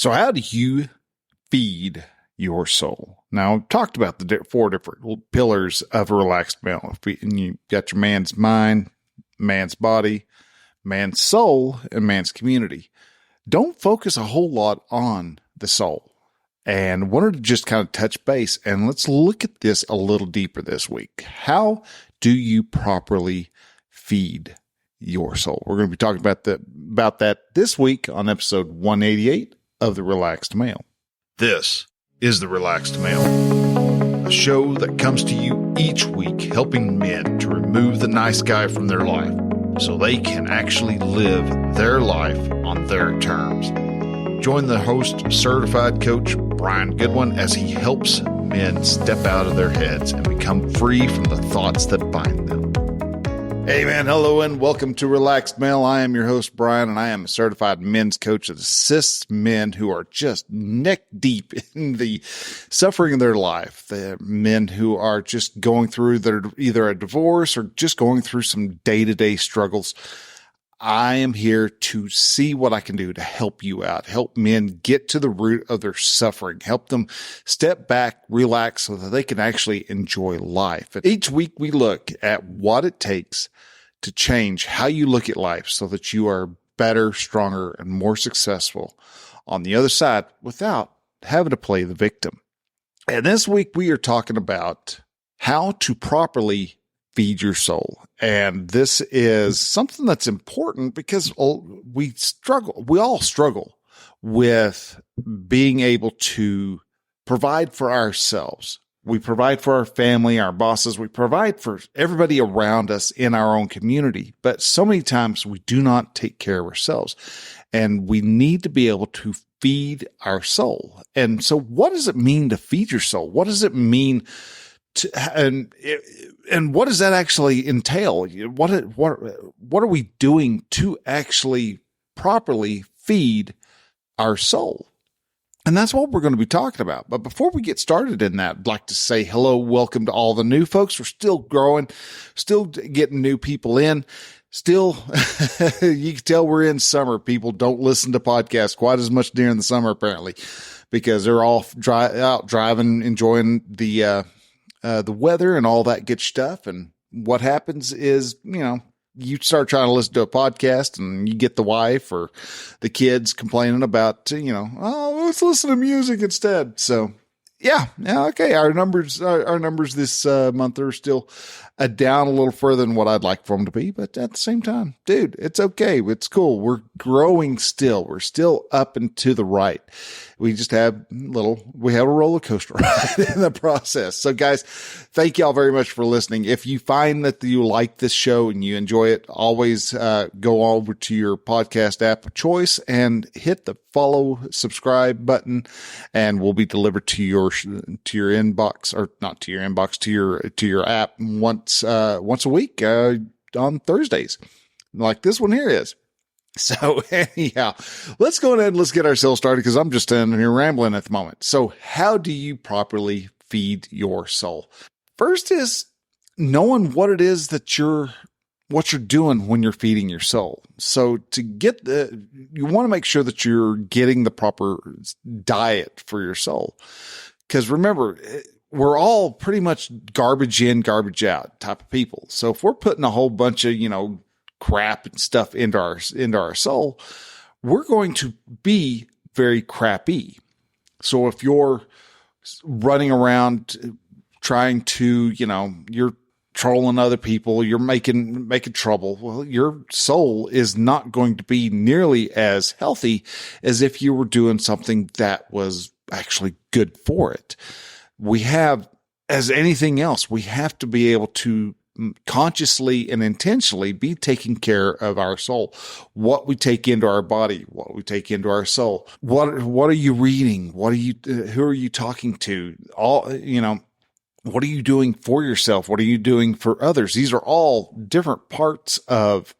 So how do you feed your soul? Now, I've talked about the four different pillars of a relaxed male. And you got your man's mind, man's body, man's soul, and man's community. Don't focus a whole lot on the soul. And wanted to just kind of touch base, and let's look at this a little deeper this week. How do you properly feed your soul? We're going to be talking about that this week on episode 188 of The Relaxed Male. This is The Relaxed Male, a show that comes to you each week helping men to remove the nice guy from their life so they can actually live their life on their terms. Join the host, certified coach Brian Goodwin, as he helps men step out of their heads and become free from the thoughts that bind them. Hey man, hello and welcome to Relaxed Male. I am your host Brian, and I am a certified men's coach that assists men who are just neck deep in the suffering of their life. The men who are just going through either a divorce or just going through some day-to-day struggles. I am here to see what I can do to help you out, help men get to the root of their suffering, help them step back, relax so that they can actually enjoy life. And each week we look at what it takes to change how you look at life so that you are better, stronger, and more successful on the other side without having to play the victim. And this week we are talking about how to properly feed your soul. And this is something that's important because we all struggle with being able to provide for ourselves. We provide for our family, our bosses. We provide for everybody around us in our own community. But so many times we do not take care of ourselves, and we need to be able to feed our soul. And so what does it mean to feed your soul? What does it mean and what does that actually entail? What are we doing to actually properly feed our soul? And that's what we're going to be talking about. But before we get started in that, I'd like to say hello, welcome to all the new folks. We're still growing, still getting new people in. Still, you can tell we're in summer. People don't listen to podcasts quite as much during the summer, apparently, because they're all out driving, enjoying the weather and all that good stuff. And what happens is, you start trying to listen to a podcast and you get the wife or the kids complaining about, oh, let's listen to music instead. So yeah. Okay. Our numbers this month are still down a little further than what I'd like for them to be. But at the same time, dude, it's okay. It's cool. We're growing still. We're still up and to the right. We just have a roller coaster ride in the process. So guys, thank y'all very much for listening. If you find that you like this show and you enjoy it, always go over to your podcast app of choice and hit the follow, subscribe button, and we'll be delivered to your inbox, or not to your inbox, to your app once a week on Thursdays, like this one here is. So anyhow, let's go ahead and let's get ourselves started, because I'm just standing here rambling at the moment. So how do you properly feed your soul? First is knowing what it is that you're doing when you're feeding your soul. So you want to make sure that you're getting the proper diet for your soul. Because remember, we're all pretty much garbage in, garbage out type of people. So if we're putting a whole bunch of, crap and stuff into our soul, we're going to be very crappy. So if you're running around trying to, you're trolling other people, you're making trouble, well, your soul is not going to be nearly as healthy as if you were doing something that was actually good for it. We have, as anything else, we have to be able to consciously and intentionally be taking care of our soul. What we take into our body, what we take into our soul. What are you reading? Who are you talking to? What are you doing for yourself? What are you doing for others? These are all different parts of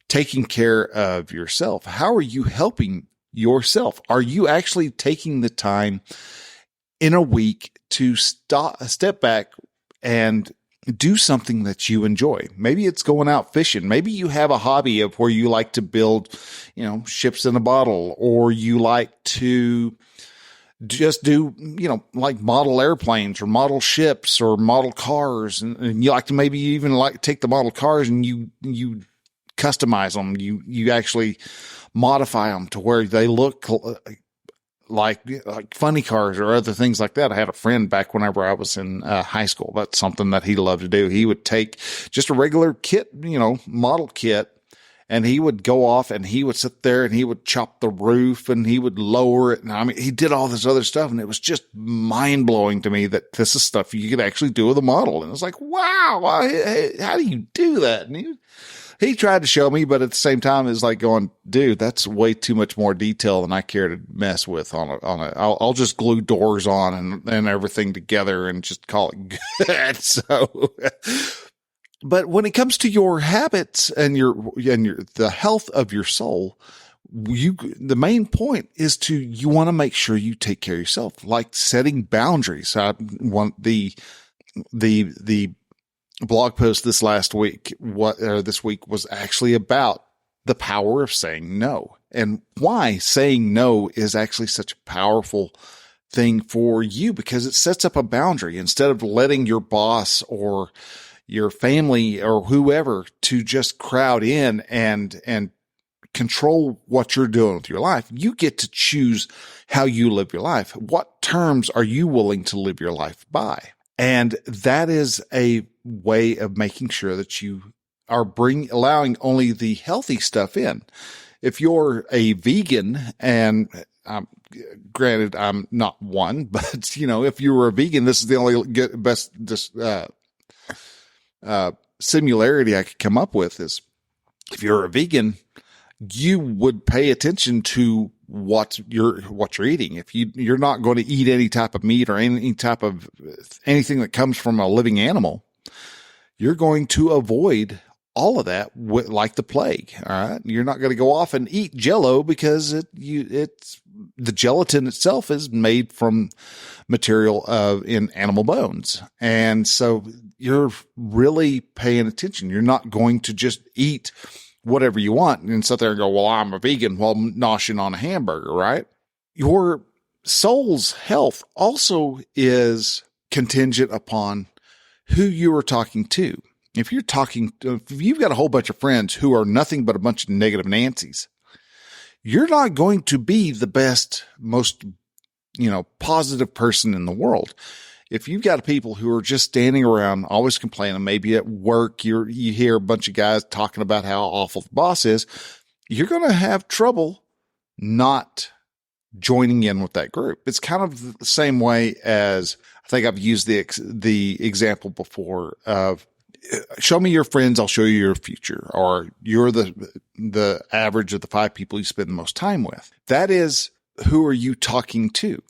taking care of yourself. How are you helping yourself? Are you actually taking the time in a week to step back and do something that you enjoy. Maybe it's going out fishing. Maybe you have a hobby of where you like to build, ships in a bottle, or you like to just do, like model airplanes or model ships or model cars. And you like to maybe even like take the model cars and you customize them. You actually modify them to where they look like funny cars or other things like that. I had a friend back whenever I was in high school. That's something that he loved to do. He would take just a regular kit, model kit, and he would go off and he would sit there and he would chop the roof and he would lower it. And I mean, he did all this other stuff, and it was just mind blowing to me that this is stuff you could actually do with a model. And it was like, wow, how do you do that? And he tried to show me, but at the same time, it's like going, dude, that's way too much more detail than I care to mess with I'll just glue doors on and everything together and just call it good. So, but when it comes to your habits and the health of your soul, the main point is you want to make sure you take care of yourself, like setting boundaries. I want the blog post this week was actually about the power of saying no, and why saying no is actually such a powerful thing for you, because it sets up a boundary instead of letting your boss or your family or whoever to just crowd in and control what you're doing with your life. You get to choose how you live your life. What terms are you willing to live your life by? And that is a way of making sure that you are allowing only the healthy stuff in. If you're a vegan, and granted, I'm not one, but if you were a vegan, this is the only best similarity I could come up with is if you're a vegan, you would pay attention to what you're eating. If you're not going to eat any type of meat or any type of anything that comes from a living animal, you're going to avoid all of that like the plague. All right. You're not going to go off and eat Jell-O because it's the gelatin itself is made from material in animal bones. And so you're really paying attention. You're not going to just eat whatever you want and sit there and go, well, I'm a vegan while noshing on a hamburger, right? Your soul's health also is contingent upon who you are talking to. If you've got a whole bunch of friends who are nothing but a bunch of negative Nancy's, you're not going to be the best, most, positive person in the world. If you've got people who are just standing around, always complaining, maybe at work, you hear a bunch of guys talking about how awful the boss is, you're going to have trouble not joining in with that group. It's kind of the same way as I think I've used the example before of show me your friends, I'll show you your future, or you're the average of the 5 people you spend the most time with. That is, who are you talking to?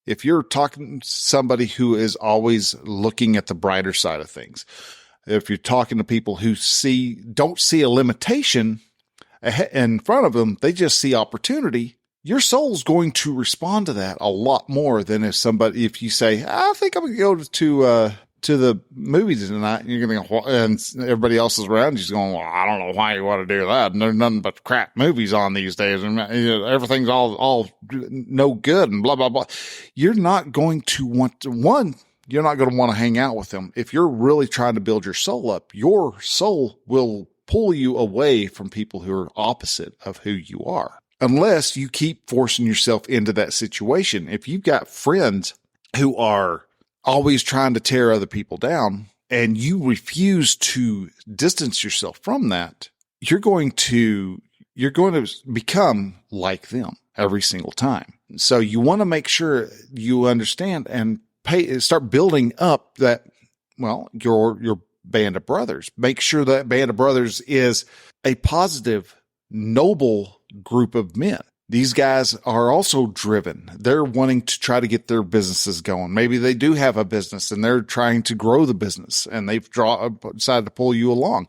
If you're talking to somebody who is always looking at the brighter side of things, if you're talking to people who don't see a limitation in front of them, they just see opportunity, your soul's going to respond to that a lot more than if you say, I think I'm going to go to the movies tonight, and you're going to go, and everybody else is around you's going, well, I don't know why you want to do that. And there's nothing but crap movies on these days, and everything's all no good and blah, blah, blah. You're not going to you're not going to want to hang out with them. If you're really trying to build your soul up, your soul will pull you away from people who are opposite of who you are, unless you keep forcing yourself into that situation. If you've got friends who are always trying to tear other people down and you refuse to distance yourself from that, you're going to become like them every single time. So you want to make sure you understand and start building up that, your band of brothers. Make sure that band of brothers is a positive, noble group of men. These guys are also driven. They're wanting to try to get their businesses going. Maybe they do have a business and they're trying to grow the business and they've decided to pull you along.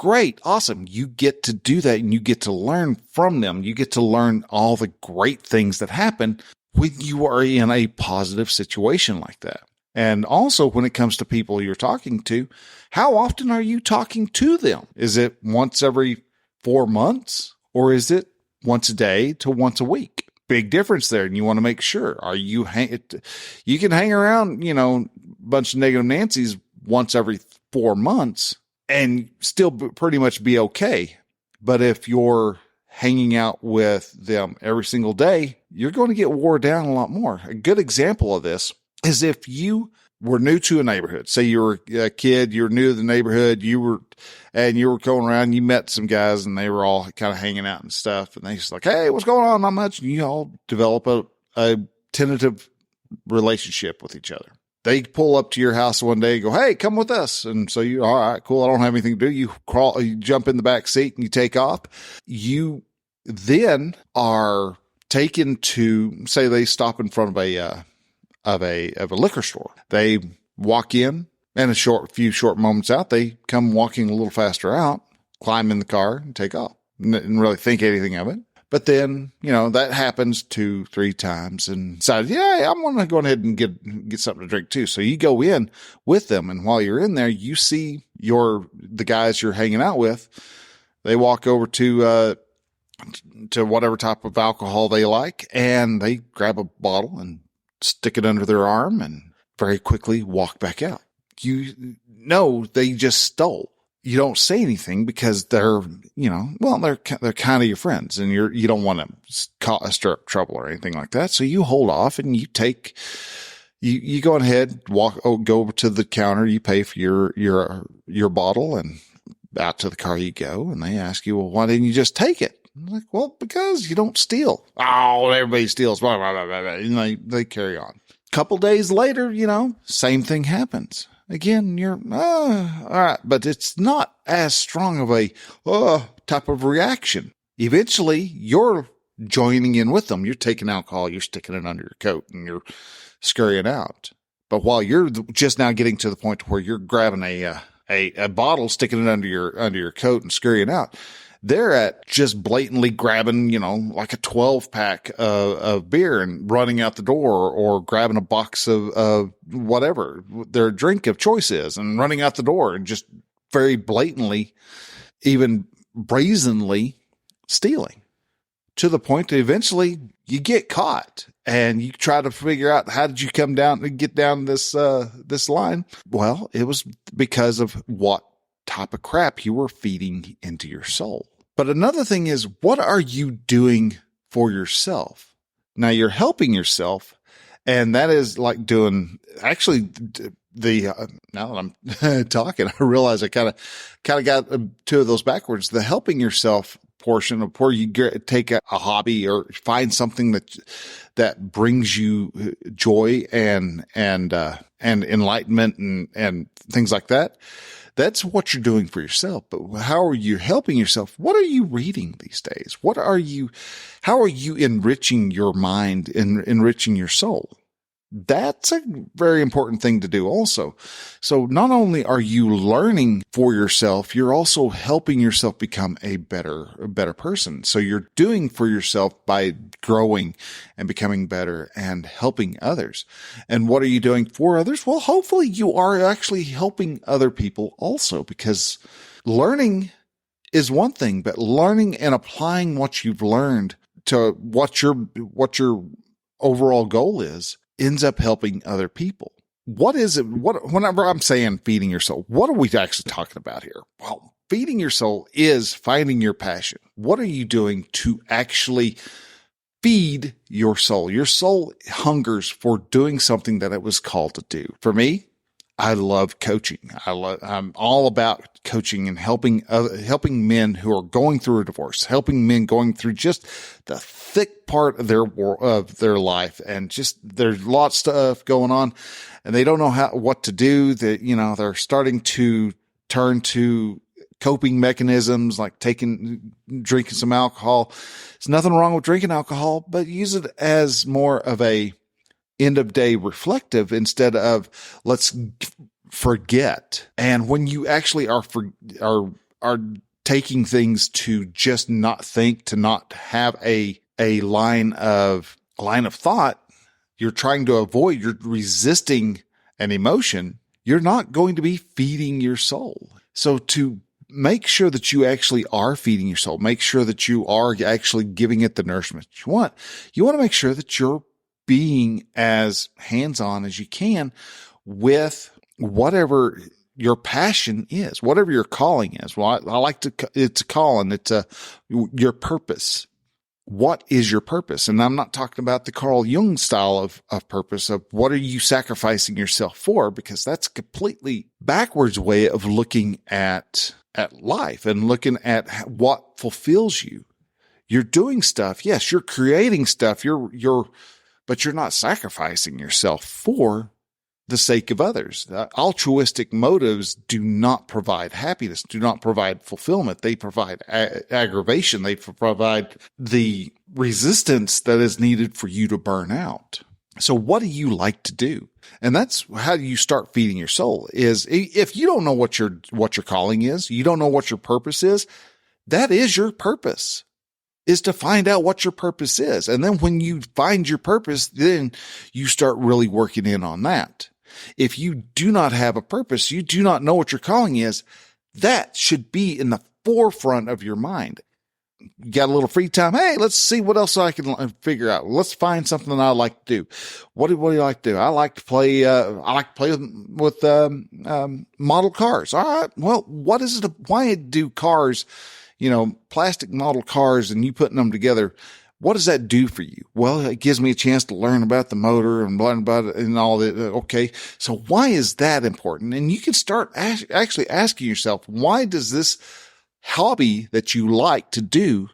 Great. Awesome. You get to do that and you get to learn from them. You get to learn all the great things that happen when you are in a positive situation like that. And also when it comes to people you're talking to, how often are you talking to them? Is it once every 4 months, or is it once a day to once a week? Big difference there. And you want to make sure, you can hang around, a bunch of negative Nancy's once every 4 months and still pretty much be okay. But if you're hanging out with them every single day, you're going to get wore down a lot more. A good example of this is if you were new to a neighborhood. Say you were a kid, you were new to the neighborhood, you were going around, you met some guys and they were all kind of hanging out and stuff. And they just like, hey, what's going on? Not much. And you all develop a tentative relationship with each other. They pull up to your house one day and go, hey, come with us. And so you, all right, cool. I don't have anything to do. You jump in the back seat and you take off. You then are taken to, say they stop in front of a liquor store. They walk in, and a few short moments out, they come walking a little faster out, climb in the car and take off. Didn't really think anything of it. But then, that happens 2-3 times and decide, yeah, I'm going to go ahead and get something to drink too. So you go in with them. And while you're in there, you see the guys you're hanging out with, they walk over to whatever type of alcohol they like, and they grab a bottle and stick it under their arm and very quickly walk back out. You know, they just stole. You don't say anything because they're kind of your friends, and you don't want to stir up trouble or anything like that. So you hold off and you go ahead, go over to the counter, you pay for your bottle, and out to the car you go. And they ask you, well, why didn't you just take it? I'm like, well, because you don't steal. Oh, everybody steals. Blah, blah, blah, blah, blah. And they carry on. Couple days later, same thing happens. Again, you're, all right, but it's not as strong of a type of reaction. Eventually, you're joining in with them. You're taking alcohol, you're sticking it under your coat, and you're scurrying out. But while you're just now getting to the point where you're grabbing a bottle, sticking it under your coat and scurrying out, they're at just blatantly grabbing, like a 12-pack of beer and running out the door, or grabbing a box of whatever their drink of choice is and running out the door and just very blatantly, even brazenly stealing, to the point that eventually you get caught and you try to figure out, how did you come down and get down this line? Well, it was because of what type of crap you were feeding into your soul. But another thing is, what are you doing for yourself? Now you're helping yourself, and that is like doing, actually, now that I'm talking, I realize I kind of got two of those backwards. The helping yourself portion of where you take a hobby or find something that brings you joy and enlightenment and things like that. That's what you're doing for yourself. But how are you helping yourself? What are you reading these days? How are you enriching your mind and enriching your soul? That's a very important thing to do also. So not only are you learning for yourself, you're also helping yourself become a better person. So you're doing for yourself by growing and becoming better and helping others. And what are you doing for others? Well, hopefully you are actually helping other people also, because learning is one thing, but learning and applying what you've learned to what your overall goal is ends up helping other people. What is it? Whenever I'm saying feeding your soul, what are we actually talking about here? Well, feeding your soul is finding your passion. What are you doing to actually feed your soul? Your soul hungers for doing something that it was called to do. For me, I love coaching. I'm all about coaching and helping men who are going through a divorce, helping men going through just the thick part of their life, and just there's lots of stuff going on, and they don't know what to do. That they're starting to turn to coping mechanisms like drinking some alcohol. There's nothing wrong with drinking alcohol, but use it as more of a end of day reflective instead of let's forget. And when you actually are taking things to just not think, to not have a line of thought, you're trying to avoid, you're resisting and emotion, you're not going to be feeding your soul. So to make sure that you actually are feeding your soul, make sure that you are actually giving it the nourishment you want to make sure that you're being as hands-on as you can with whatever your passion is, whatever your calling is. Well, I like to, it's a calling, it's your purpose. What is your purpose? And I'm not talking about the Carl Jung style of purpose of what are you sacrificing yourself for? Because that's a completely backwards way of looking at life and looking at what fulfills you. You're doing stuff. Yes, you're creating stuff. But you're not sacrificing yourself for the sake of others. Altruistic motives do not provide happiness, do not provide fulfillment. They provide aggravation. They provide the resistance that is needed for you to burn out. So what do you like to do? And that's how you start feeding your soul. Is if you don't know what your calling is, you don't know what your purpose is, that is your purpose, is to find out what your purpose is. And then when you find your purpose, then you start really working in on that. If you do not have a purpose, you do not know what your calling is, that should be in the forefront of your mind. You got a little free time. Hey, let's see what else I can figure out. Let's find something I like to do. What do you like to do? I like to play, with model cars. All right. Well, what is it? Why do cars, plastic model cars and you putting them together? What does that do for you? Well, it gives me a chance to learn about the motor and learn about it and all that. Okay. So why is that important? And you can start actually asking yourself, why does this hobby that you like to do,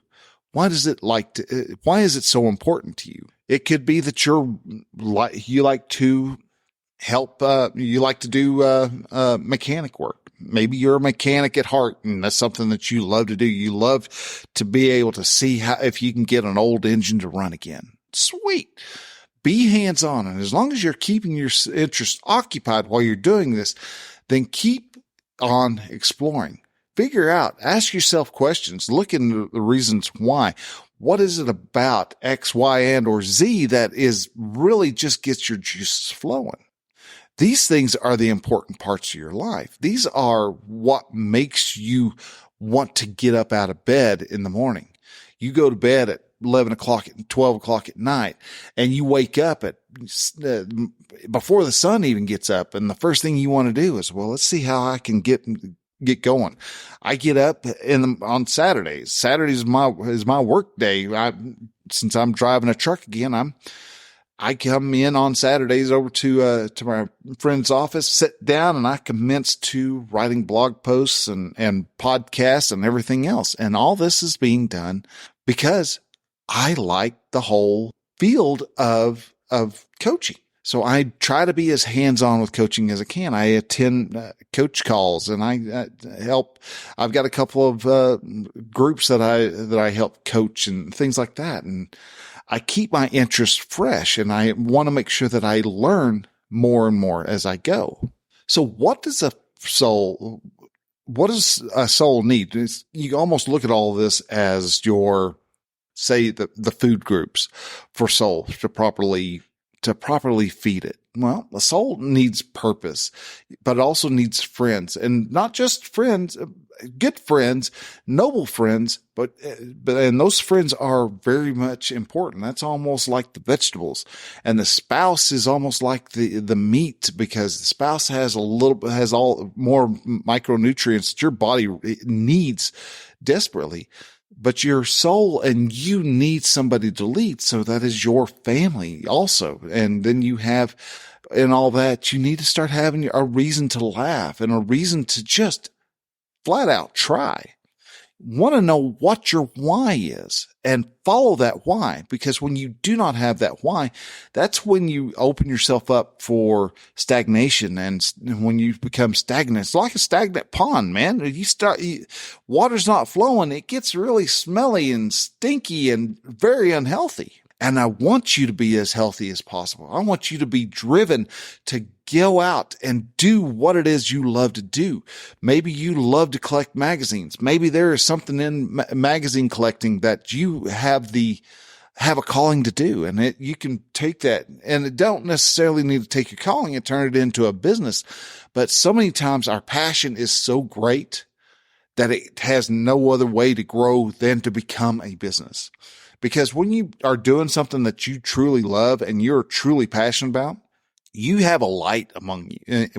why is it so important to you? It could be that you like to help, you like to do, mechanic work. Maybe you're a mechanic at heart and that's something that you love to do. You love to be able to see if you can get an old engine to run again. Sweet. Be hands-on. And as long as you're keeping your interest occupied while you're doing this, then keep on exploring. Figure out, ask yourself questions, look into the reasons why. What is it about X, Y, and or Z that is really just gets your juices flowing? These things are the important parts of your life. These are what makes you want to get up out of bed in the morning. You go to bed at 11 o'clock, 12 o'clock at night, and you wake up at before the sun even gets up. And the first thing you want to do is, well, let's see how I can get going. I get up on Saturdays. Saturdays is my work day. Since I'm driving a truck again, I come in on Saturdays over to my friend's office, sit down, and I commence to writing blog posts and podcasts and everything else. And all this is being done because I like the whole field of coaching. So I try to be as hands-on with coaching as I can. I attend coach calls and I help. I've got a couple of groups that I help coach and things like that. And I keep my interest fresh and I want to make sure that I learn more and more as I go. So what does a soul need? You almost look at all of this as say the food groups for soul to properly feed it. Well, the soul needs purpose, but it also needs friends, and not just friends, good friends, noble friends, but those friends are very much important. That's almost like the vegetables, and the spouse is almost like the meat, because the spouse has all more micronutrients that your body needs desperately. But your soul and you need somebody to lead. So that is your family also. And then you have, and all that, you need to start having a reason to laugh and a reason to just flat out try. Want to know what your why is and follow that why, because when you do not have that why, that's when you open yourself up for stagnation. And when you become stagnant, it's like a stagnant pond, man. Water's not flowing. It gets really smelly and stinky and very unhealthy. And I want you to be as healthy as possible. I want you to be driven to go out and do what it is you love to do. Maybe you love to collect magazines. Maybe there is something in magazine collecting that you have the have a calling to do. And you can take that, and it don't necessarily need to take your calling and turn it into a business. But so many times our passion is so great that it has no other way to grow than to become a business. Because when you are doing something that you truly love and you're truly passionate about, you have a light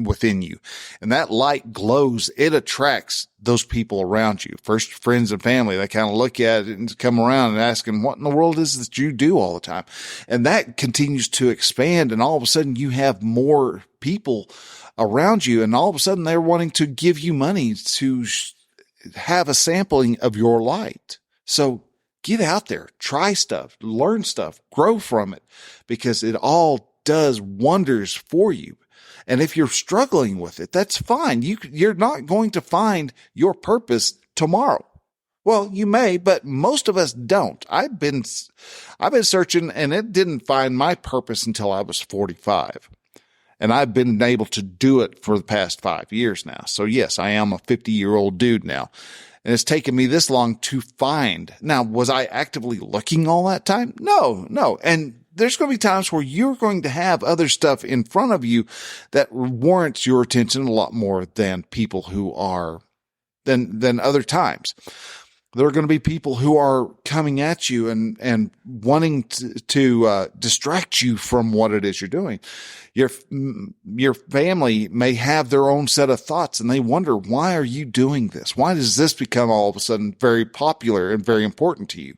within you, and that light glows. It attracts those people around you. First, friends and family, they kind of look at it and come around and ask them, what in the world is it that you do all the time? And that continues to expand. And all of a sudden you have more people around you, and all of a sudden they're wanting to give you money to have a sampling of your light. So get out there, try stuff, learn stuff, grow from it, because it all does wonders for you. And if you're struggling with it, that's fine. You're not going to find your purpose tomorrow. Well, you may, but most of us don't. I've been searching, and it didn't find my purpose until I was 45. And I've been able to do it for the past 5 years now. So yes, I am a 50-year-old dude now. And it's taken me this long to find. Now, was I actively looking all that time? No. And there's going to be times where you're going to have other stuff in front of you that warrants your attention a lot more than people who are than other times. There are going to be people who are coming at you and wanting to distract you from what it is you're doing. Your family may have their own set of thoughts, and they wonder, why are you doing this? Why does this become all of a sudden very popular and very important to you?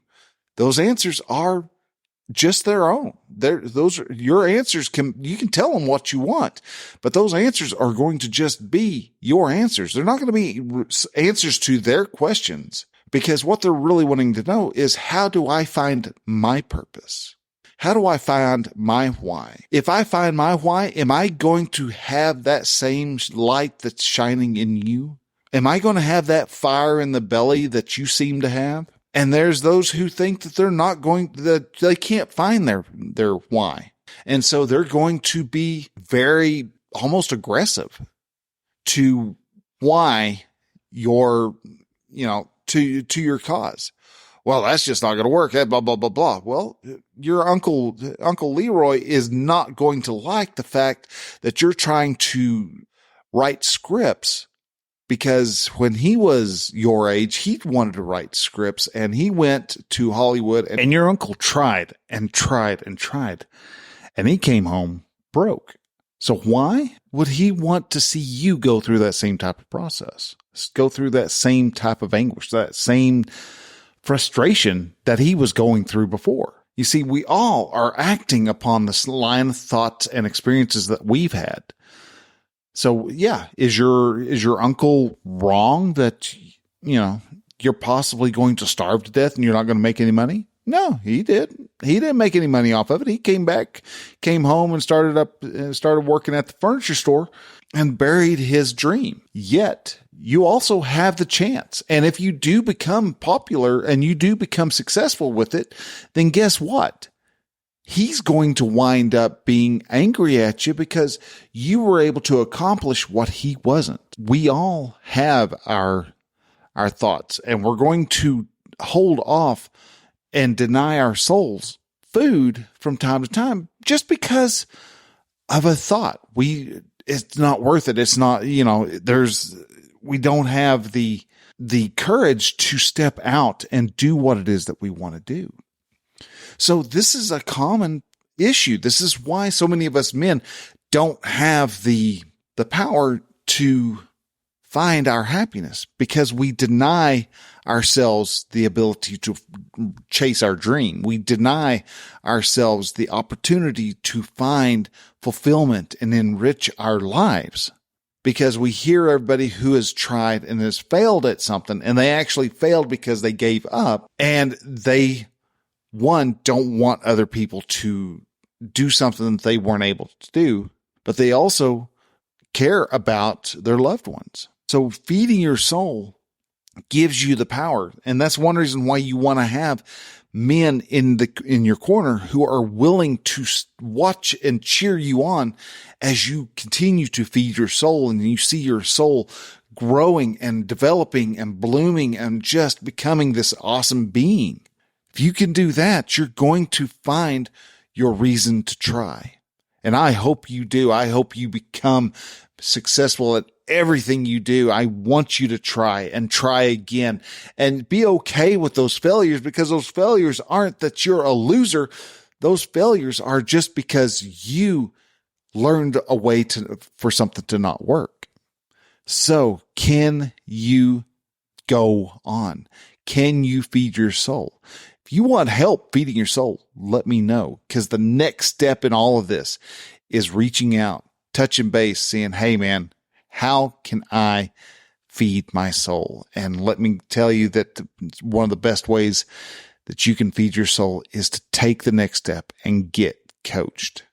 Those answers are just their own. Those are your answers. You can tell them what you want, but those answers are going to just be your answers. They're not going to be answers to their questions, because what they're really wanting to know is, how do I find my purpose? How do I find my why? If I find my why, am I going to have that same light that's shining in you? Am I going to have that fire in the belly that you seem to have? And there's those who think that that they can't find their why. And so they're going to be very almost aggressive to why to your cause. Well, that's just not going to work. Blah, blah, blah, blah. Well, your Uncle Leroy is not going to like the fact that you're trying to write scripts, because when he was your age, he wanted to write scripts, and he went to Hollywood, and your uncle tried and tried and tried, and he came home broke. So why would he want to see you go through that same type of process, go through that same type of anguish, that same frustration that he was going through before? You see, we all are acting upon this line of thoughts and experiences that we've had. So yeah, is your uncle wrong that, you're possibly going to starve to death and you're not going to make any money? No, he did. He didn't make any money off of it. He came home and started working at the furniture store and buried his dream. Yet you also have the chance. And if you do become popular and you do become successful with it, then guess what? He's going to wind up being angry at you because you were able to accomplish what he wasn't. We all have our thoughts, and we're going to hold off and deny our souls food from time to time just because of a thought. It's not worth it. It's not, we don't have the courage to step out and do what it is that we want to do. So this is a common issue. This is why so many of us men don't have the power to find our happiness, because we deny ourselves the ability to chase our dream. We deny ourselves the opportunity to find fulfillment and enrich our lives, because we hear everybody who has tried and has failed at something, and they actually failed because they gave up, and they don't want other people to do something that they weren't able to do, but they also care about their loved ones. So feeding your soul gives you the power. And that's one reason why you want to have men in your corner who are willing to watch and cheer you on as you continue to feed your soul, and you see your soul growing and developing and blooming and just becoming this awesome being. If you can do that, you're going to find your reason to try. And I hope you do. I hope you become successful at everything you do. I want you to try and try again and be okay with those failures, because those failures aren't that you're a loser. Those failures are just because you learned a way for something to not work. So can you go on? Can you feed your soul? If you want help feeding your soul, let me know, because the next step in all of this is reaching out, touching base, saying, hey man, how can I feed my soul? And let me tell you that one of the best ways that you can feed your soul is to take the next step and get coached.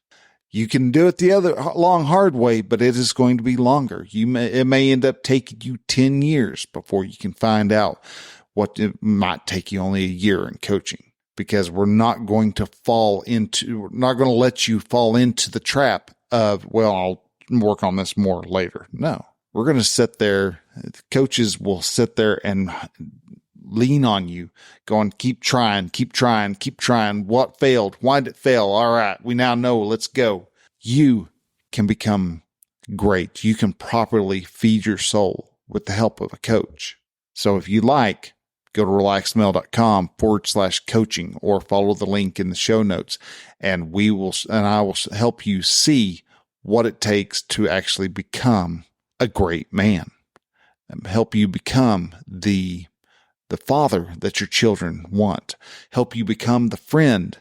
You can do it the other long, hard way, but it is going to be longer. It may end up taking you 10 years before you can find out what it might take you only a year in coaching, because we're not going to let you fall into the trap of, well, I'll work on this more later. No, we're going to sit there. Coaches will sit there and lean on you, going, keep trying. What failed? Why did it fail? All right, we now know. Let's go. You can become great. You can properly feed your soul with the help of a coach. So if you like, go to relaxedmale.com/coaching or follow the link in the show notes, and I will help you see what it takes to actually become a great man, and help you become the father that your children want, help you become the friend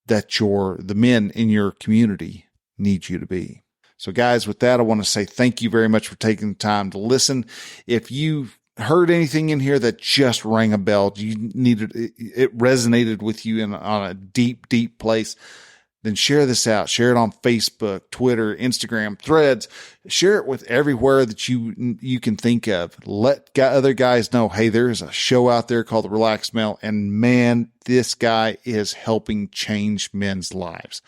that the men in your community need you to be. So guys, with that, I want to say thank you very much for taking the time to listen. If you heard anything in here that just rang a bell, it resonated with you on a deep, deep place, then share this out. Share it on Facebook, Twitter, Instagram, Threads. Share it with everywhere that you can think of. Let other guys know, hey, there's a show out there called The Relaxed Male, and man, this guy is helping change men's lives.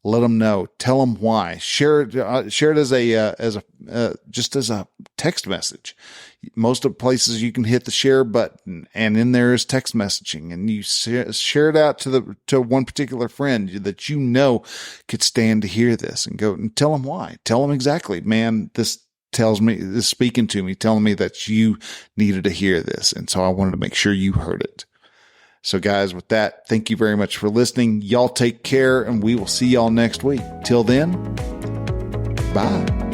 Let them know. Tell them why. Share it as just as a text message. Most of the places you can hit the share button, and in there is text messaging, and you share it out to one particular friend that you know could stand to hear this, and go and tell them why. Tell them exactly, man, this is speaking to me, telling me that you needed to hear this. And so I wanted to make sure you heard it. So guys, with that, thank you very much for listening. Y'all take care, and we will see y'all next week. Till then, bye.